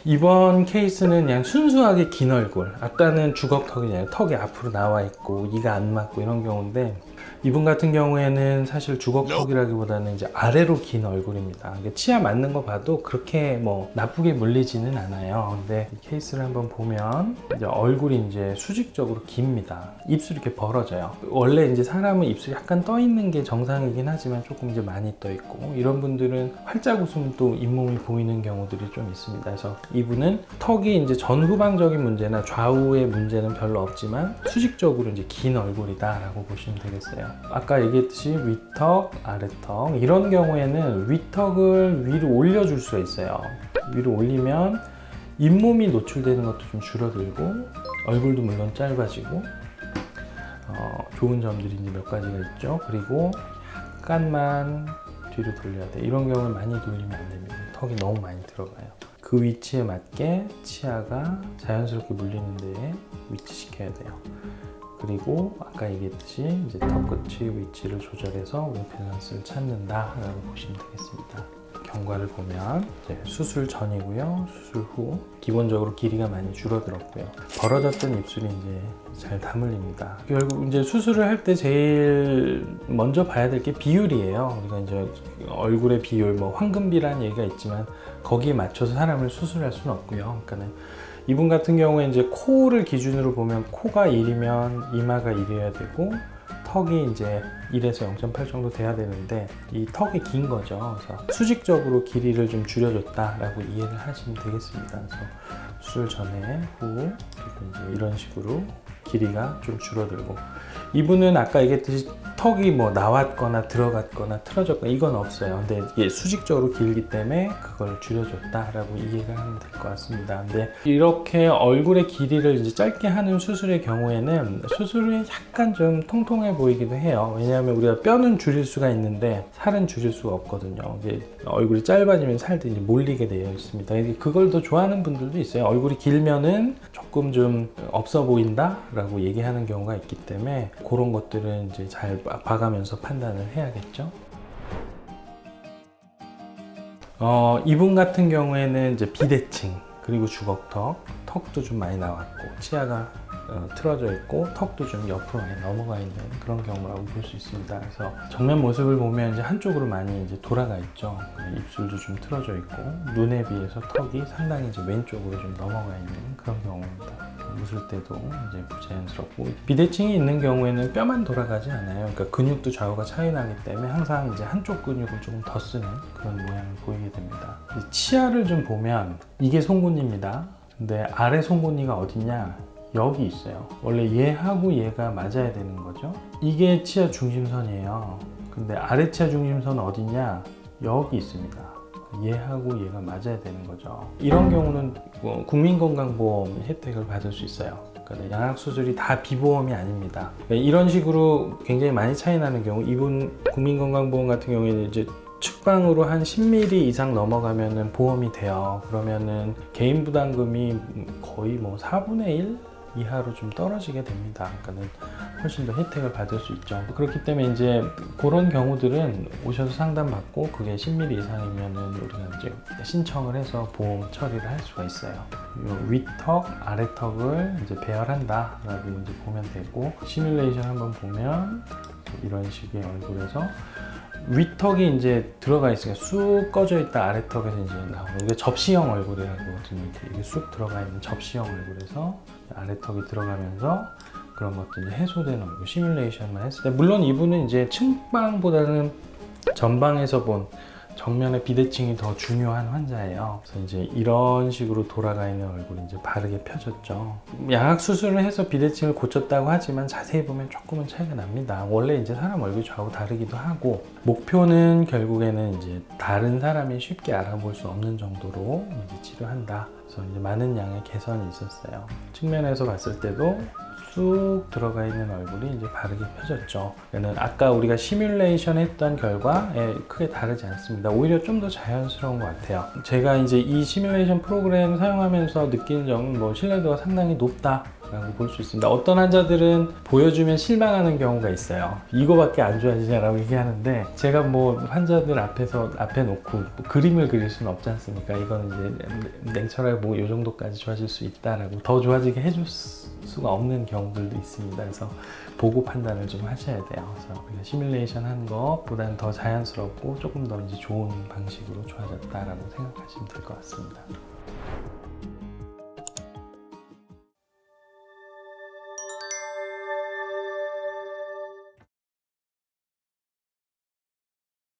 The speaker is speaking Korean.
이번 케이스는 그냥 순수하게 긴 얼굴, 아까는 주걱턱이 아니라 턱이 앞으로 나와 있고 이가 안 맞고 이런 경우인데, 이분 같은 경우에는 사실 주걱턱이라기보다는 이제 아래로 긴 얼굴입니다. 치아 맞는 거 봐도 그렇게 뭐 나쁘게 물리지는 않아요. 근데 이 케이스를 한번 보면 이제 얼굴이 이제 수직적으로 깁니다. 입술이 이렇게 벌어져요. 원래 이제 사람은 입술이 약간 떠 있는 게 정상이긴 하지만 조금 이제 많이 떠 있고, 이런 분들은 활짝 웃으면 또 잇몸이 보이는 경우들이 좀 있습니다. 그래서 이분은 턱이 이제 전후방적인 문제나 좌우의 문제는 별로 없지만 수직적으로 이제 긴 얼굴이다라고 보시면 되겠어요. 아까 얘기했듯이 위턱, 아래턱, 이런 경우에는 위턱을 위로 올려줄 수가 있어요. 위로 올리면 잇몸이 노출되는 것도 좀 줄어들고, 얼굴도 물론 짧아지고, 좋은 점들이 이제 몇 가지가 있죠. 그리고 약간만 뒤로 돌려야 돼. 이런 경우는 많이 돌리면 안 됩니다. 턱이 너무 많이 들어가요. 그 위치에 맞게 치아가 자연스럽게 물리는 데에 위치시켜야 돼요. 그리고 아까 얘기했듯이 이제 턱 끝의 위치를 조절해서 윙밸런스를 찾는다라고 보시면 되겠습니다. 경과를 보면 이제 수술 전이고요, 수술 후 기본적으로 길이가 많이 줄어들었고요. 벌어졌던 입술이 이제 잘 다물립니다. 결국 이제 수술을 할 때 제일 먼저 봐야 될 게 비율이에요. 우리가 이제 얼굴의 비율, 뭐 황금비라는 얘기가 있지만 거기에 맞춰서 사람을 수술할 수는 없고요. 그러니까는 이분 같은 경우에 이제 코를 기준으로 보면 코가 1이면 이마가 1이어야 되고, 턱이 이제 1에서 0.8 정도 돼야 되는데 이 턱이 긴 거죠. 그래서 수직적으로 길이를 좀 줄여줬다라고 이해를 하시면 되겠습니다. 그래서 수술 전에 후 이제 이런 식으로 길이가 좀 줄어들고, 이분은 아까 얘기했듯이 턱이 뭐 나왔거나 들어갔거나 틀어졌거나 이건 없어요. 근데 이게 수직적으로 길기 때문에 그걸 줄여줬다라고 이해를 하면 될 것 같습니다. 근데 이렇게 얼굴의 길이를 이제 짧게 하는 수술의 경우에는 수술이 약간 좀 통통해 보이기도 해요. 왜냐하면 우리가 뼈는 줄일 수가 있는데 살은 줄일 수가 없거든요. 이게 얼굴이 짧아지면 살들이 몰리게 되어 있습니다. 그걸 더 좋아하는 분들도 있어요. 얼굴이 길면은 조금 좀 없어 보인다라고 얘기하는 경우가 있기 때문에 그런 것들은 이제 잘 봐가면서 판단을 해야겠죠. 이분 같은 경우에는 이제 비대칭, 그리고 주걱턱, 턱도 좀 많이 나왔고, 치아가 틀어져 있고, 턱도 좀 옆으로 많이 넘어가 있는 그런 경우라고 볼 수 있습니다. 그래서 정면 모습을 보면 이제 한쪽으로 많이 이제 돌아가 있죠. 입술도 좀 틀어져 있고, 눈에 비해서 턱이 상당히 이제 왼쪽으로 좀 넘어가 있는 그런 경우입니다. 웃을 때도 이제 부자연스럽고, 비대칭이 있는 경우에는 뼈만 돌아가지 않아요. 그러니까 근육도 좌우가 차이 나기 때문에 항상 이제 한쪽 근육을 조금 더 쓰는 그런 모양을 보이게 됩니다. 치아를 좀 보면 이게 송곳니입니다. 근데 아래 송곳니가 어디냐? 여기 있어요. 원래 얘하고 얘가 맞아야 되는 거죠. 이게 치아 중심선이에요. 근데 아래 치아 중심선 어디냐? 여기 있습니다. 얘하고 얘가 맞아야 되는 거죠. 이런 경우는 국민건강보험 혜택을 받을 수 있어요. 그러니까 양악수술이 다 비보험이 아닙니다. 이런 식으로 굉장히 많이 차이 나는 경우, 이분 국민건강보험 같은 경우에는 이제 측방으로 한 10mm 이상 넘어가면은 보험이 돼요. 그러면은 개인 부담금이 거의 뭐 4분의 1 이하로 좀 떨어지게 됩니다. 그러니까는 훨씬 더 혜택을 받을 수 있죠. 그렇기 때문에 이제 그런 경우들은 오셔서 상담받고 그게 10mm 이상이면은 우리가 이제 신청을 해서 보험 처리를 할 수가 있어요. 위턱, 아래턱을 이제 배열한다라고 이제 보면 되고, 시뮬레이션 한번 보면 이런 식의 얼굴에서 위턱이 이제 들어가 있으니까 쑥 꺼져 있다 아래턱에서 이제 나오는, 이게 접시형 얼굴이라고 하거든요. 이게 쑥 들어가 있는 접시형 얼굴에서 아래턱이 들어가면서 그런 것들이 해소되는 얼굴 시뮬레이션만 했을 때, 물론 이분은 이제 측방보다는 전방에서 본 정면의 비대칭이 더 중요한 환자예요. 그래서 이제 이런 식으로 돌아가 있는 얼굴이 이제 바르게 펴졌죠. 양악 수술을 해서 비대칭을 고쳤다고 하지만 자세히 보면 조금은 차이가 납니다. 원래 이제 사람 얼굴 좌우 다르기도 하고, 목표는 결국에는 이제 다른 사람이 쉽게 알아볼 수 없는 정도로 이제 치료한다. 그래서 이제 많은 양의 개선이 있었어요. 측면에서 봤을 때도 쑥 들어가 있는 얼굴이 이제 바르게 펴졌죠. 얘는 아까 우리가 시뮬레이션 했던 결과에 크게 다르지 않습니다. 있습니다. 오히려 좀 더 자연스러운 것 같아요. 제가 이제 이 시뮬레이션 프로그램 사용하면서 느끼는 점은 뭐 신뢰도가 상당히 높다 라고 볼 수 있습니다. 어떤 환자들은 보여주면 실망하는 경우가 있어요. 이거밖에 안 좋아지냐라고 얘기하는데, 제가 뭐 환자들 앞에 놓고 뭐 그림을 그릴 수는 없지 않습니까? 이거는 이제 냉철하게 뭐 이 정도까지 좋아질 수 있다라고 더 좋아지게 해줄 수가 없는 경우들도 있습니다. 그래서 보고 판단을 좀 하셔야 돼요. 그래서 우리가 시뮬레이션 한 것보다는 더 자연스럽고 조금 더 이제 좋은 방식으로 좋아졌다라고 생각하시면 될 것 같습니다.